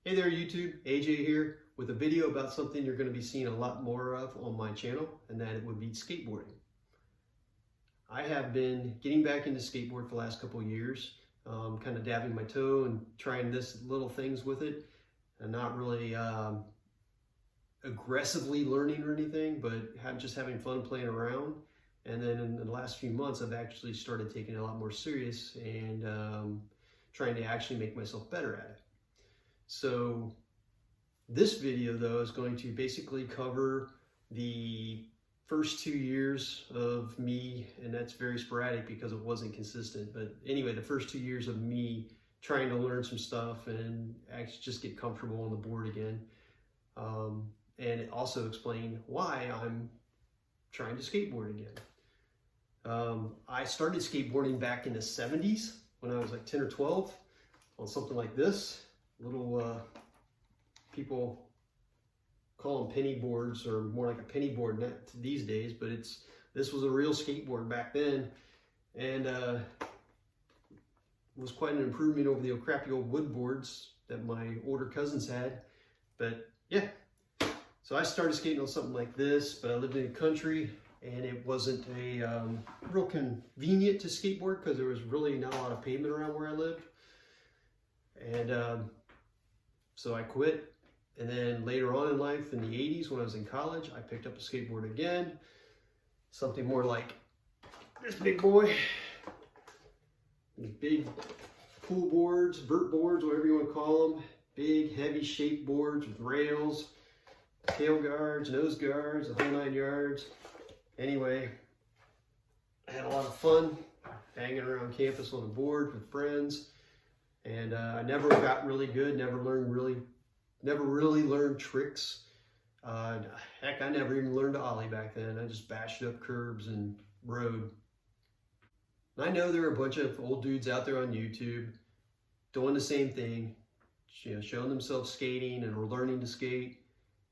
Hey there YouTube, AJ here with a video about something you're going to be seeing a lot more of on my channel, and that it would be skateboarding. I have been getting back into skateboard for the last couple of years, kind of dabbing my toe and trying this little things with it, and not really aggressively learning or anything, but just having fun playing around. And then in the last few months, I've actually started taking it a lot more serious and trying to actually make myself better at it. So this video though is going to basically cover the first 2 years of me, and that's very sporadic because it wasn't consistent. But anyway, the first 2 years of me trying to learn some stuff and actually just get comfortable on the board again. And it also explain why I'm trying to skateboard again. I started skateboarding back in the 70s when I was like 10 or 12 on something like this. Little, people call them penny boards, or more like a penny board these days, but this was a real skateboard back then, and was quite an improvement over the crappy old wood boards that my older cousins had. But yeah, so I started skating on something like this, but I lived in the country and it wasn't a real convenient to skateboard because there was really not a lot of pavement around where I lived. And so I quit, and then later on in life, in the 80s, when I was in college, I picked up a skateboard again. Something more like this big boy. These big pool boards, vert boards, whatever you want to call them. Big, heavy shaped boards with rails, tail guards, nose guards, the whole 9 yards. Anyway, I had a lot of fun banging around campus on the board with friends. And I never got really good, never really learned tricks. Heck, I never even learned to ollie back then. I just bashed up curbs and rode. And I know there are a bunch of old dudes out there on YouTube doing the same thing, showing themselves skating and learning to skate.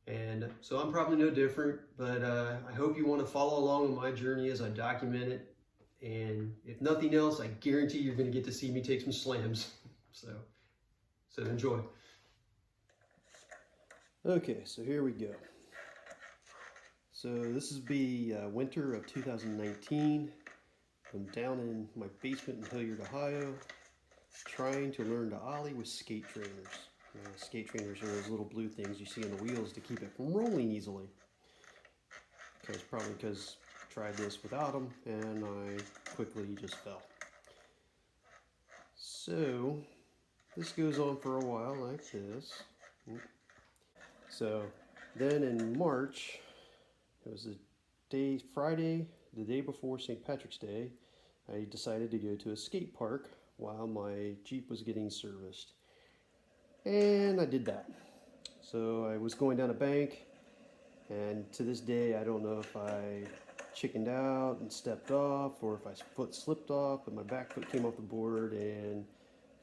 And so I'm probably no different, but I hope you want to follow along on my journey as I document it. And if nothing else, I guarantee you're going to get to see me take some slams. So enjoy. Okay, so here we go. So this is the winter of 2019. I'm down in my basement in Hilliard, Ohio, trying to learn to ollie with skate trainers. Skate trainers are those little blue things you see on the wheels to keep it from rolling easily. Probably because I tried this without them and I quickly just fell. So this goes on for a while like this. So then in March, it was Friday, the day before St. Patrick's Day, I decided to go to a skate park while my Jeep was getting serviced. And I did that. So I was going down a bank, and to this day I don't know if I chickened out and stepped off, or if my foot slipped off, but my back foot came off the board and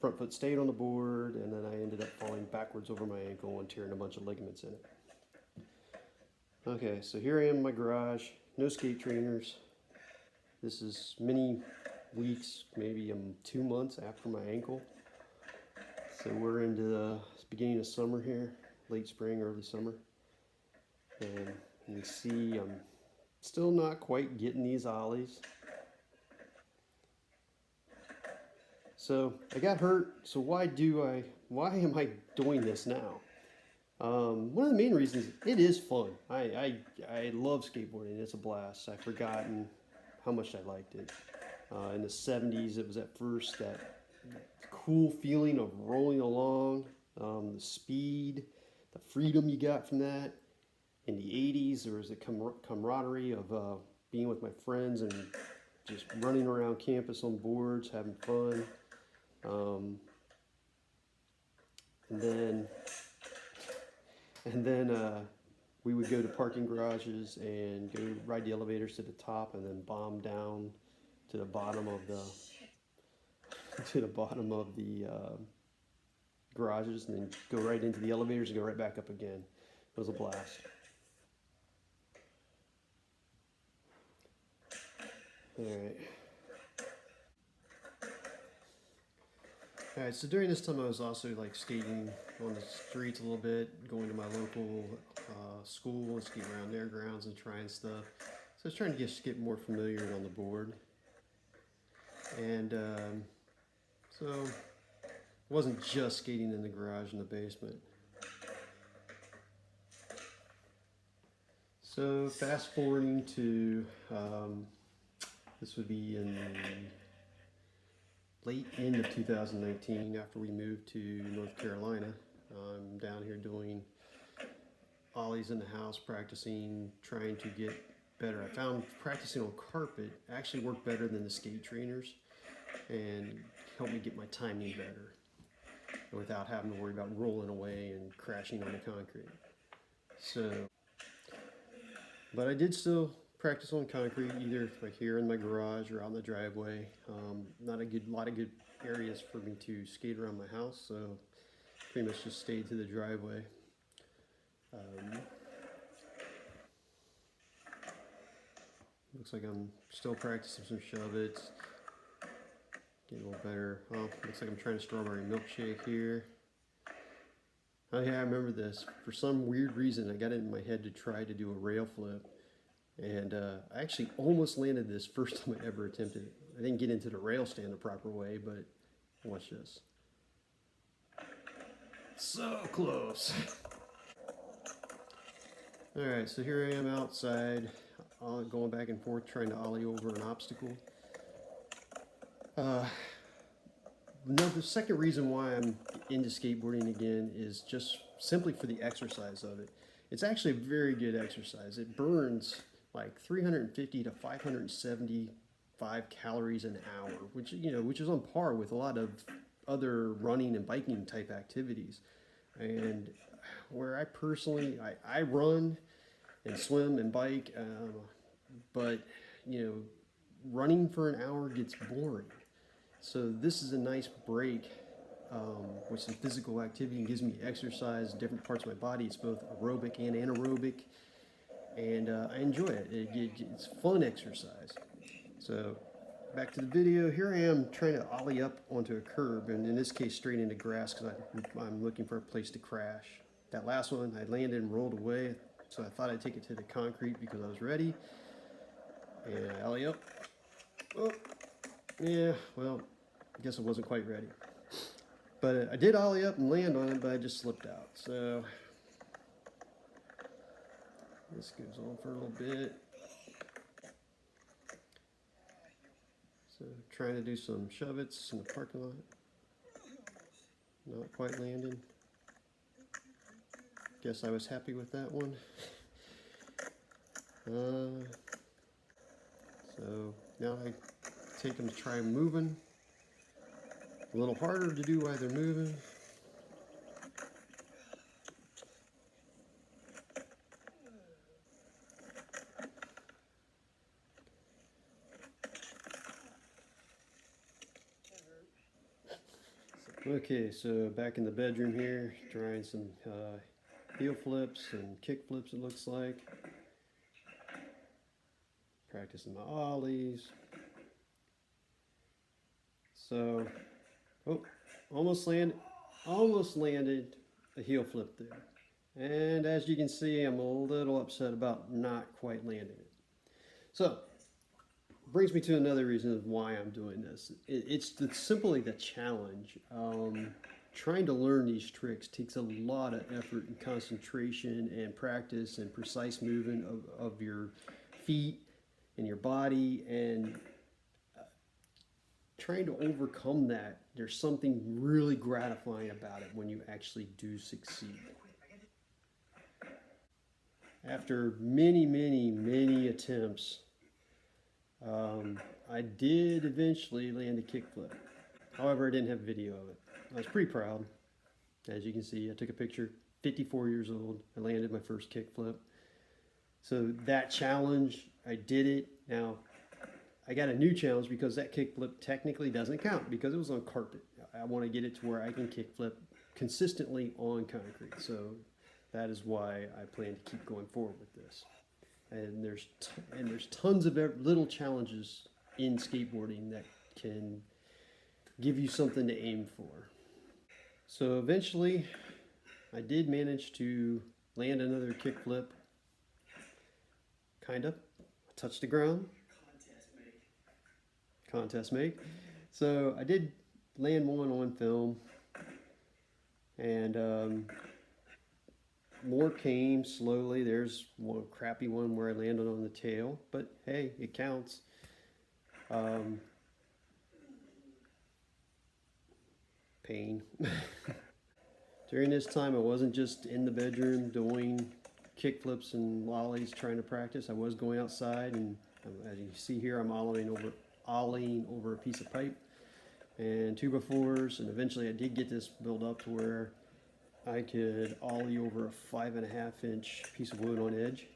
front foot stayed on the board, and then I ended up falling backwards over my ankle and tearing a bunch of ligaments in it. Okay, so here I am in my garage, no skate trainers. This is many weeks, maybe 2 months after my ankle. So we're into the beginning of summer here, late spring, early summer. And you can see I'm still not quite getting these ollies. So I got hurt, so why am I doing this now? One of the main reasons, it is fun. I love skateboarding, it's a blast. I've forgotten how much I liked it. In the 70s, it was at first that cool feeling of rolling along, the speed, the freedom you got from that. In the 80s, there was a camaraderie of being with my friends and just running around campus on boards, having fun. And then we would go to parking garages and go ride the elevators to the top, and then bomb down to the bottom of the garages, and then go right into the elevators and go right back up again. It was a blast. All right. All right, so during this time I was also like skating on the streets a little bit, going to my local school and skating around their grounds and trying stuff. So I was trying to just get more familiar on the board. And so it wasn't just skating in the garage in the basement. So fast forwarding to, this would be in late end of 2019 after we moved to North Carolina. I'm down here doing ollies in the house, practicing, trying to get better. I found practicing on carpet actually worked better than the skate trainers and helped me get my timing better without having to worry about rolling away and crashing on the concrete. So, but I did still practice on concrete, either like here in my garage or out in the driveway. Not a lot of good areas for me to skate around my house, so pretty much just stayed to the driveway. Looks like I'm still practicing some shove-its. Getting a little better. Oh, looks like I'm trying a strawberry milkshake here. Oh yeah, I remember this. For some weird reason, I got it in my head to try to do a rail flip. And I actually almost landed this first time I ever attempted it. I didn't get into the rail stand the proper way, but watch this. So close. All right, so here I am outside, going back and forth trying to ollie over an obstacle. The second reason why I'm into skateboarding again is just simply for the exercise of it. It's actually a very good exercise. It burns like 350 to 575 calories an hour, which is on par with a lot of other running and biking type activities. And where I personally, I run and swim and bike, but running for an hour gets boring. So this is a nice break with some physical activity and gives me exercise, different parts of my body. It's both aerobic and anaerobic, and I enjoy it. It's fun exercise. So back to the video. Here I am trying to ollie up onto a curb, and in this case straight into grass because I'm looking for a place to crash. That last one I landed and rolled away, so I thought I'd take it to the concrete because I was ready. And I ollie up. Oh, yeah, well, I guess I wasn't quite ready. But I did ollie up and land on it, but I just slipped out. So this goes on for a little bit. So trying to do some shove-its in the parking lot. Not quite landing. Guess I was happy with that one. So now I take them to try moving. A little harder to do while they're moving. Okay, so back in the bedroom here, trying some heel flips and kick flips, it looks like. Practicing my ollies. So, oh, almost landed a heel flip there. And as you can see, I'm a little upset about not quite landing it. So, brings me to another reason of why I'm doing this. It's simply the challenge. Trying to learn these tricks takes a lot of effort and concentration and practice and precise movement of your feet and your body, and trying to overcome that, there's something really gratifying about it when you actually do succeed. After many attempts, I did eventually land a kickflip. However, I didn't have video of it. I was pretty proud. As you can see, I took a picture, 54 years old. I landed my first kickflip. So that challenge, I did it. Now, I got a new challenge because that kickflip technically doesn't count because it was on carpet. I want to get it to where I can kickflip consistently on concrete. So that is why I plan to keep going forward with this. And there's tons of little challenges in skateboarding that can give you something to aim for. So eventually I did manage to land another kickflip. Kind of. I touched the ground. Contest make. So I did land one on film, and more came slowly. There's one crappy one where I landed on the tail, but hey, it counts. Pain. During this time, I wasn't just in the bedroom doing kickflips and lollies trying to practice. I was going outside, and as you see here, I'm ollieing over a piece of pipe and 2x4s, and eventually I did get this built up to where I could ollie over a 5.5 inch piece of wood on edge.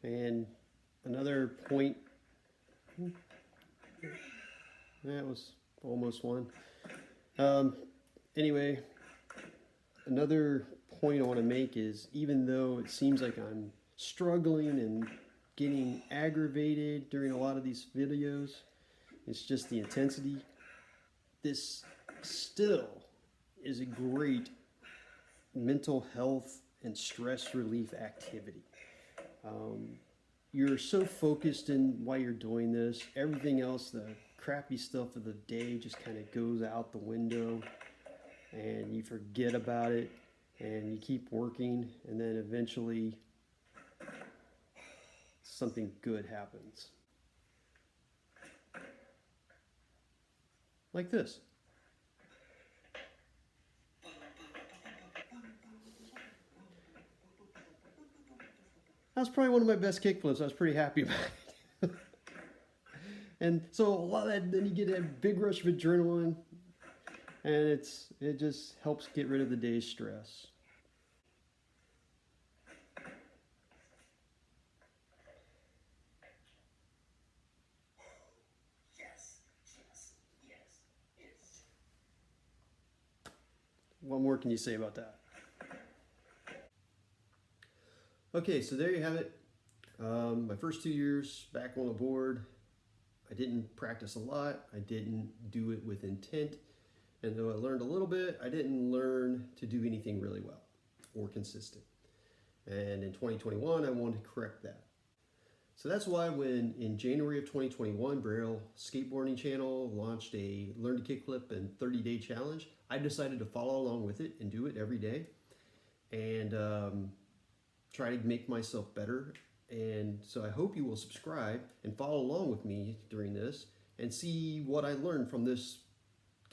And another point, that was almost one. Anyway, another point I want to make is, even though it seems like I'm struggling and getting aggravated during a lot of these videos, it's just the intensity. This still is a great mental health and stress relief activity. You're so focused in while you're doing this, everything else, the crappy stuff of the day just kind of goes out the window, and you forget about it, and you keep working, and then eventually something good happens. Like this. That was probably one of my best kickflips. I was pretty happy about it. And so a lot of that, then you get that big rush of adrenaline, and it just helps get rid of the day's stress. What more can you say about that? Okay, so there you have it. My first 2 years back on the board, I didn't practice a lot. I didn't do it with intent. And though I learned a little bit, I didn't learn to do anything really well or consistent. And in 2021, I wanted to correct that. So that's why when in January of 2021, Braille Skateboarding Channel launched a Learn to Kickflip in 30-day challenge, I decided to follow along with it and do it every day, and try to make myself better. And so I hope you will subscribe and follow along with me during this and see what I learned from this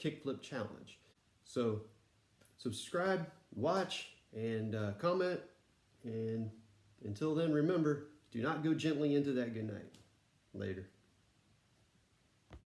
kickflip challenge. So subscribe, watch, and comment. And until then, remember, do not go gently into that good night. Later.